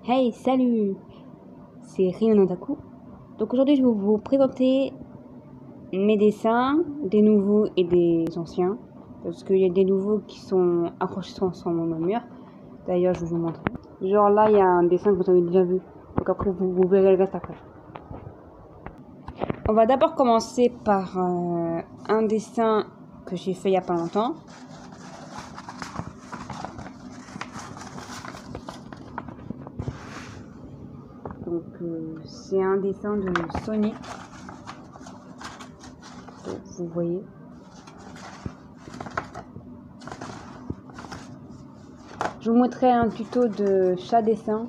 Hey, salut! C'est Rion Otaku. Donc aujourd'hui, je vais vous présenter mes dessins, des nouveaux et des anciens. Parce qu'il y a des nouveaux qui sont accrochés sur mon mur. D'ailleurs, je vais vous montrer. Genre là, il y a un dessin que vous avez déjà vu. Donc après, vous verrez le reste après. On va d'abord commencer par un dessin que j'ai fait il n'y a pas longtemps. Donc c'est un dessin de Sonic. Vous voyez. Je vous montrerai un tuto de chat dessin.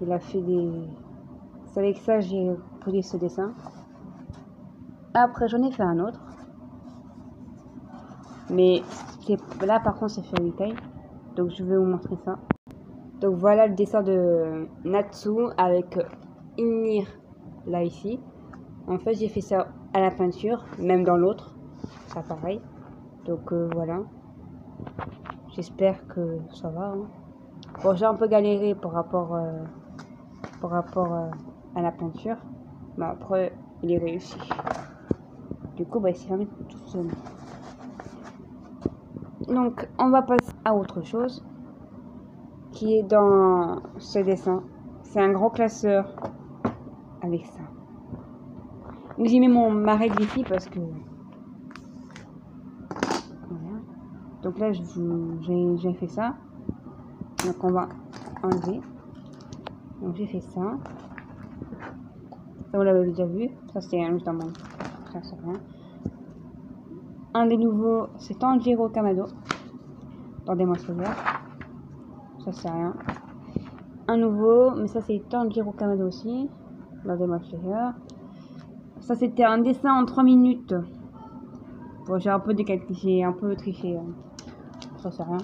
Il a fait des... C'est avec ça que j'ai produit ce dessin. Après j'en ai fait un autre. Mais là par contre c'est Fairy Tail. Donc je vais vous montrer ça. Donc voilà le dessin de Natsu avec Inir là ici. En fait j'ai fait ça à la peinture, même dans l'autre. Ça pareil. Donc voilà. J'espère que ça va. Hein. Bon, j'ai un peu galéré par rapport à la peinture. Mais après, il est réussi. Du coup, il s'est fermé tout seul. Donc, on va passer à autre chose qui est dans ce dessin. C'est un gros classeur avec ça. Donc, j'ai mis ma règle ici parce que... Voilà. Donc là, j'ai fait ça. Donc, on va enlever. Donc, j'ai fait ça. Ça, vous l'avez déjà vu. Ça, c'est juste un monde. Ça, c'est rien. Un des nouveaux, c'est Tanjiro Kamado. Dans Demon Slayer. Ça, c'est rien. Un nouveau, mais ça, c'est Tanjiro Kamado aussi. Dans Demon Slayer. Ça, c'était un dessin en 3 minutes. Bon, j'ai un peu décalqué, un peu triché. Ça, c'est rien.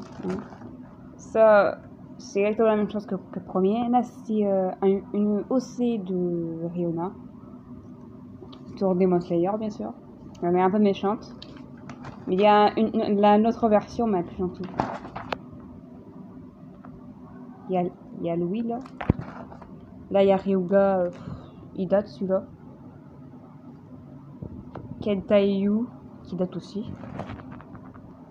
Ça, c'est exactement la même chose que le premier. Là, c'est une OC de Riona. Sur Demon Slayer, bien sûr. Elle est un peu méchante. Mais il y a une autre version, mais plus gentille. Il y a Louis, là. Là, il y a Ryuga. Il date, celui-là. Kentaiyu, qui date aussi.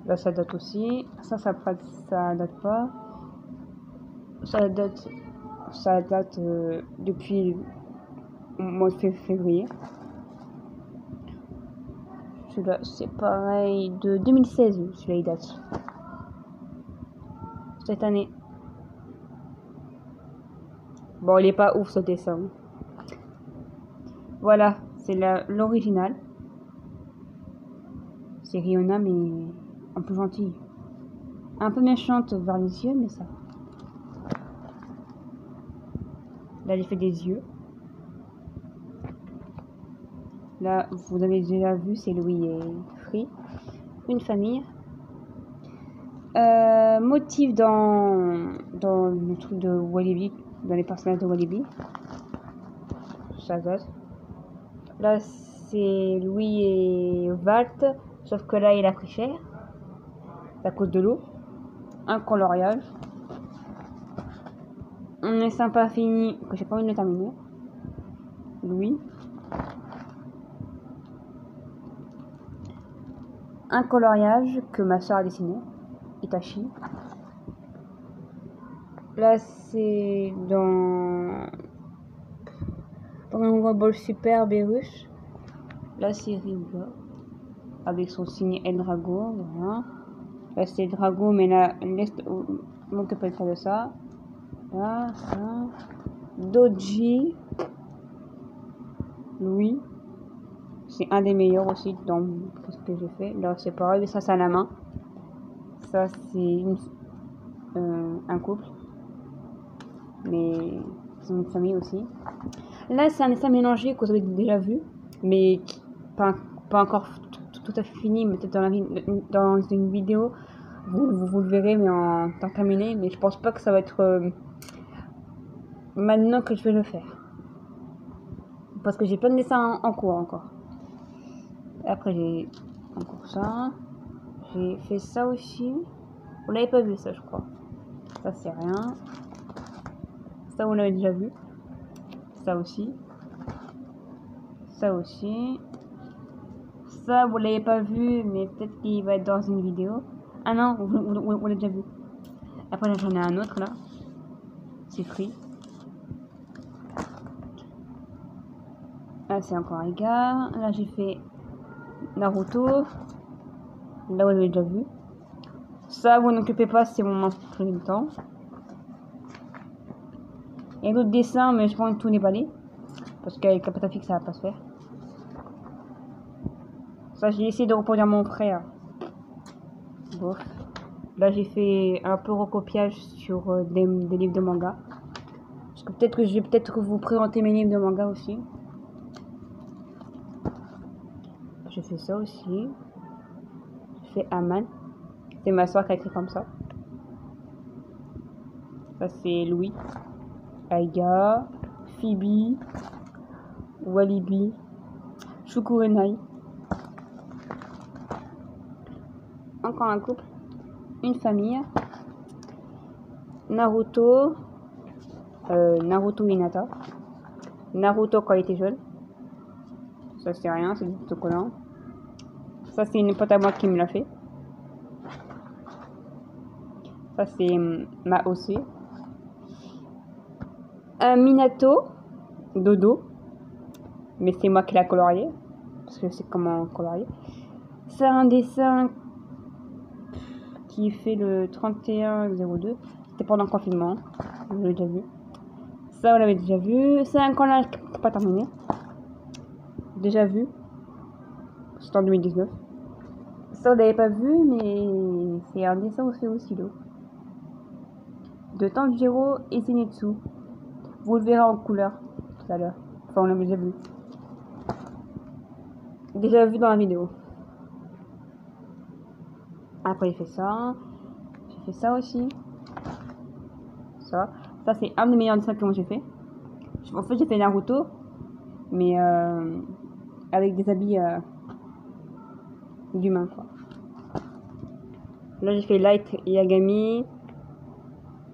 Là, ça date aussi. Ça date pas. Ça date depuis le mois de février. Celui-là, c'est pareil, de 2016, celui-là, il date. Cette année. Bon, il est pas ouf, ce dessin. Voilà, c'est l'original. C'est Riona, mais un peu gentille. Un peu méchante vers les yeux, mais ça. Là, j'ai fait des yeux. Là, vous avez déjà vu, c'est Louis et Free. Une famille. Motif dans le truc de Walibi, dans les personnages de Walibi. Ça date. Là, c'est Louis et Walt, sauf que là, il a pris cher. À cause de l'eau. Un coloriage. On est sympa fini, que j'ai pas envie de le terminer. Louis. Un coloriage que ma soeur a dessiné. Itachi. Là, c'est dans un bol super Berush. Là, c'est Ryuga. Avec son signe El Drago. Voilà. Là, c'est le dragon, mais là, on peut pas faire de ça. Là, ça. Doji. Louis. C'est un des meilleurs aussi dans ce que j'ai fait. Là, c'est pareil, ça, c'est à la main. Ça, c'est un couple. Mais c'est une famille aussi. Là, c'est un dessin mélangé que vous avez déjà vu. Mais pas encore tout à fait fini. Mais peut-être dans une vidéo. Vous le verrez, mais en temps terminé. Mais je pense pas que ça va être maintenant que je vais le faire. Parce que j'ai plein de dessins en cours encore. Après, j'ai encore ça. J'ai fait ça aussi. Vous l'avez pas vu, ça, je crois. Ça, c'est rien. Ça, on l'avait déjà vu. Ça aussi. Ça aussi. Ça, vous l'avez pas vu, mais peut-être qu'il va être dans une vidéo. Ah non, vous l'avez déjà vu. Après, là, j'en ai un autre, là. C'est free. Là, c'est encore un gars. Là, j'ai fait Naruto. Là, vous l'avez déjà vu. Ça, vous n'occupez pas, c'est mon emploi du temps. Il y a d'autres dessins, mais je pense que tout n'est pas allé. Parce qu'avec la pâte à fixe, ça va pas se faire. Ça, j'ai essayé de reproduire mon frère. Bon. Là, j'ai fait un peu recopiage sur des livres de manga. Parce que peut-être que je vais peut-être vous présenter mes livres de manga aussi. J'ai fait ça aussi. J'ai fait Aman. C'est ma soeur qui a écrit comme ça. Ça, c'est Louis. Aiga. Phoebe. Walibi. Shukurenai. Encore un couple. Une famille. Naruto. Naruto Hinata. Naruto quand il était jeune. Ça c'est rien, c'est du autocollant. Ça c'est une pote à moi qui me l'a fait. Ça c'est ma OC. Un Minato. Dodo. Mais c'est moi qui l'ai colorié. Parce que je sais comment colorier. C'est un dessin qui fait le 31-02. C'était pendant le confinement. Vous l'avez déjà vu. Ça, vous l'avez déjà vu. C'est un collage qui n'est pas terminé. Déjà vu. C'est en 2019. Ça, vous l'avez pas vu, mais c'est un dessin aussi au stylo. De Tanjiro et Zenitsu. Vous le verrez en couleur tout à l'heure. Enfin, on l'a déjà vu. Déjà vu dans la vidéo. Après, j'ai fait ça. J'ai fait ça aussi. Ça. Ça, c'est un des meilleurs dessins que moi j'ai fait. En fait, j'ai fait Naruto. Mais avec des habits d'humain, quoi. Là, j'ai fait Light Yagami.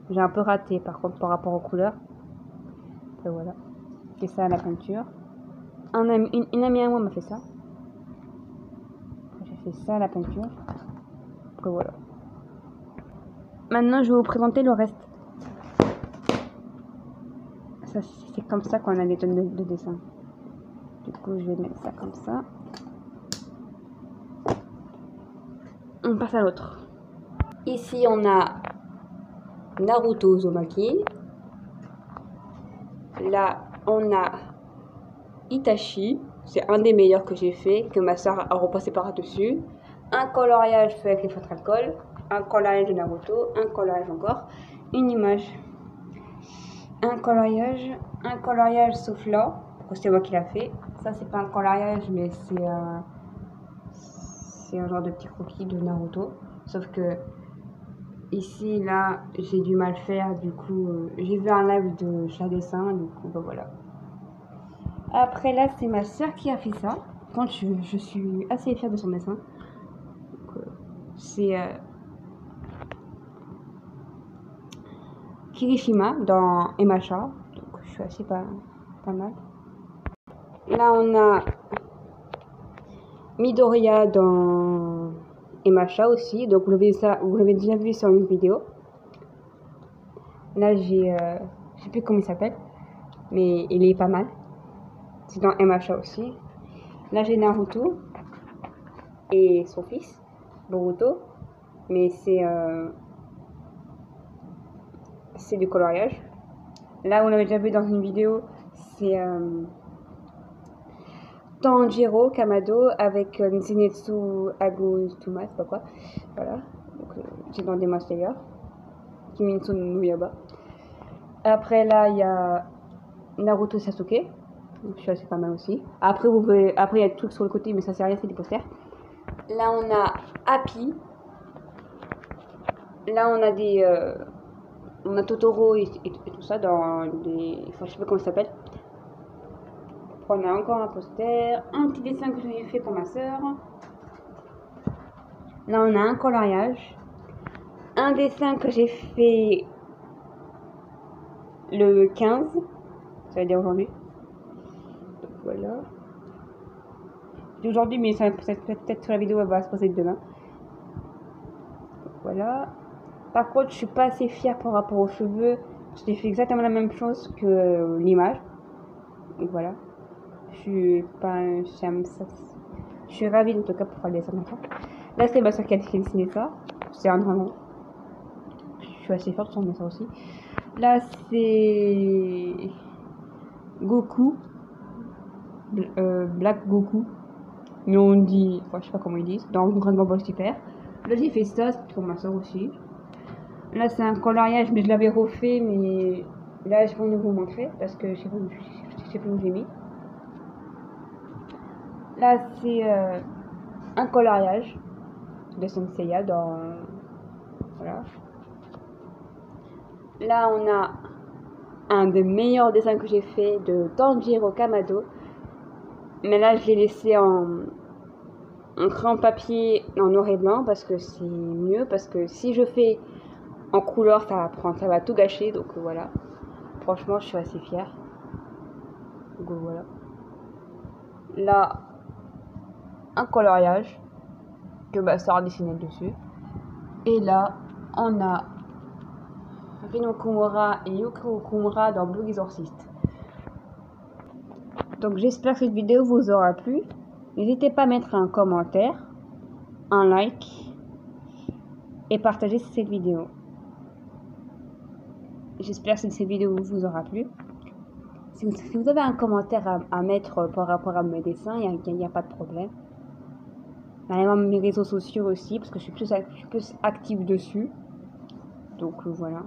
J'ai un peu raté, par contre, par rapport aux couleurs. Et voilà. J'ai fait ça à la peinture. Une amie à moi m'a fait ça. J'ai fait ça à la peinture. Après, voilà. Maintenant, je vais vous présenter le reste. C'est comme ça qu'on a des tonnes de dessins. Du coup, je vais mettre ça comme ça. On passe à l'autre. Ici, on a Naruto Uzumaki. Là, on a Itachi. C'est un des meilleurs que j'ai fait, que ma soeur a repassé par-dessus. Un coloriage fait avec les feutres alcool. Un coloriage de Naruto. Un coloriage encore. Une image. Un coloriage sauf là. C'est moi qui l'a fait. Ça, c'est pas un coloriage, mais c'est un genre de petit croquis de Naruto. Sauf que ici, là, j'ai du mal faire. Du coup, j'ai vu un live de chaque dessin. Du coup, bah, voilà. Après, là, c'est ma soeur qui a fait ça. Quand je suis assez fière de son dessin. C'est Kirishima dans Emacha. Donc, je suis assez pas mal. Là, on a Midoriya dans Emacha aussi. Donc, vous l'avez déjà vu sur une vidéo. Là, je sais plus comment il s'appelle. Mais il est pas mal. C'est dans Emacha aussi. Là, j'ai Naruto et son fils, Boruto. Mais c'est du coloriage. Là, on l'avait déjà vu dans une vidéo. C'est Tanjiro Kamado avec Zenitsu Agutuma, c'est pas quoi. Voilà. Donc, c'est dans Demon Slayer. Kimetsu no Yaiba. Après, là, il y a Naruto Sasuke. Donc, je suis assez pas mal aussi. Après, il y a des trucs sur le côté, mais ça c'est rien, c'est des posters. Là, on a Happy. Là, on a on a Totoro et tout ça dans des... Enfin, je sais pas comment ça s'appelle. On a encore un poster, un petit dessin que j'ai fait pour ma soeur. Là, on a un coloriage. Un dessin que j'ai fait le 15, ça veut dire aujourd'hui. Donc voilà. C'est aujourd'hui, mais peut-être sur la vidéo, elle va se poser demain. Donc voilà. Par contre, je suis pas assez fière par rapport aux cheveux. J'ai fait exactement la même chose que l'image. Donc voilà. Je suis pas, j'aime ça. Je suis ravie en tout cas pour faire des dessins d'enfants. Là, c'est ma soeur qui a dessiné ça. C'est un drama. Je suis assez forte sur ça aussi. Là, c'est Goku. Black Goku. Mais on dit, enfin, je sais pas comment ils disent, dans Dragon Ball Super. Là, j'ai fait ça, c'est pour ma soeur aussi. Là, c'est un coloriage, mais je l'avais refait, mais là, je vais vous montrer parce que je sais pas où j'ai mis. Là, c'est un coloriage de Senseiya dans. Voilà. Là, on a un des meilleurs dessins que j'ai fait de Tanjiro Kamado. Mais là, je l'ai laissé en crayon papier en noir et blanc parce que c'est mieux. Parce que si je fais en couleur, ça va tout gâcher. Donc voilà. Franchement, je suis assez fière. Donc voilà. Là, un coloriage que ma soeur a dessiné dessus. Et là, on a Rino Kumura et Yukio Kumura dans Blue Exorcist. Donc j'espère que cette vidéo vous aura plu. N'hésitez pas à mettre un commentaire, un like et partager cette vidéo. J'espère que cette vidéo vous aura plu. Si vous avez un commentaire à mettre par rapport à mes dessins, il n'y a pas de problème. Allez voir mes réseaux sociaux aussi, parce que je suis plus active dessus. Donc voilà.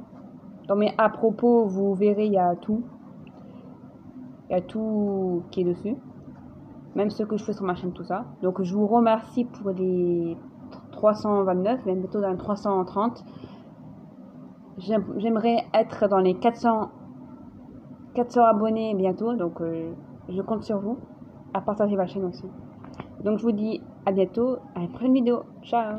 Dans mes à propos, vous verrez, il y a tout. Il y a tout qui est dessus. Même ce que je fais sur ma chaîne, tout ça. Donc je vous remercie pour les 329, même bientôt dans les 330. J'aimerais être dans les 400 abonnés bientôt. Donc je compte sur vous à partager ma chaîne aussi. Donc je vous dis à bientôt à la prochaine vidéo. Ciao!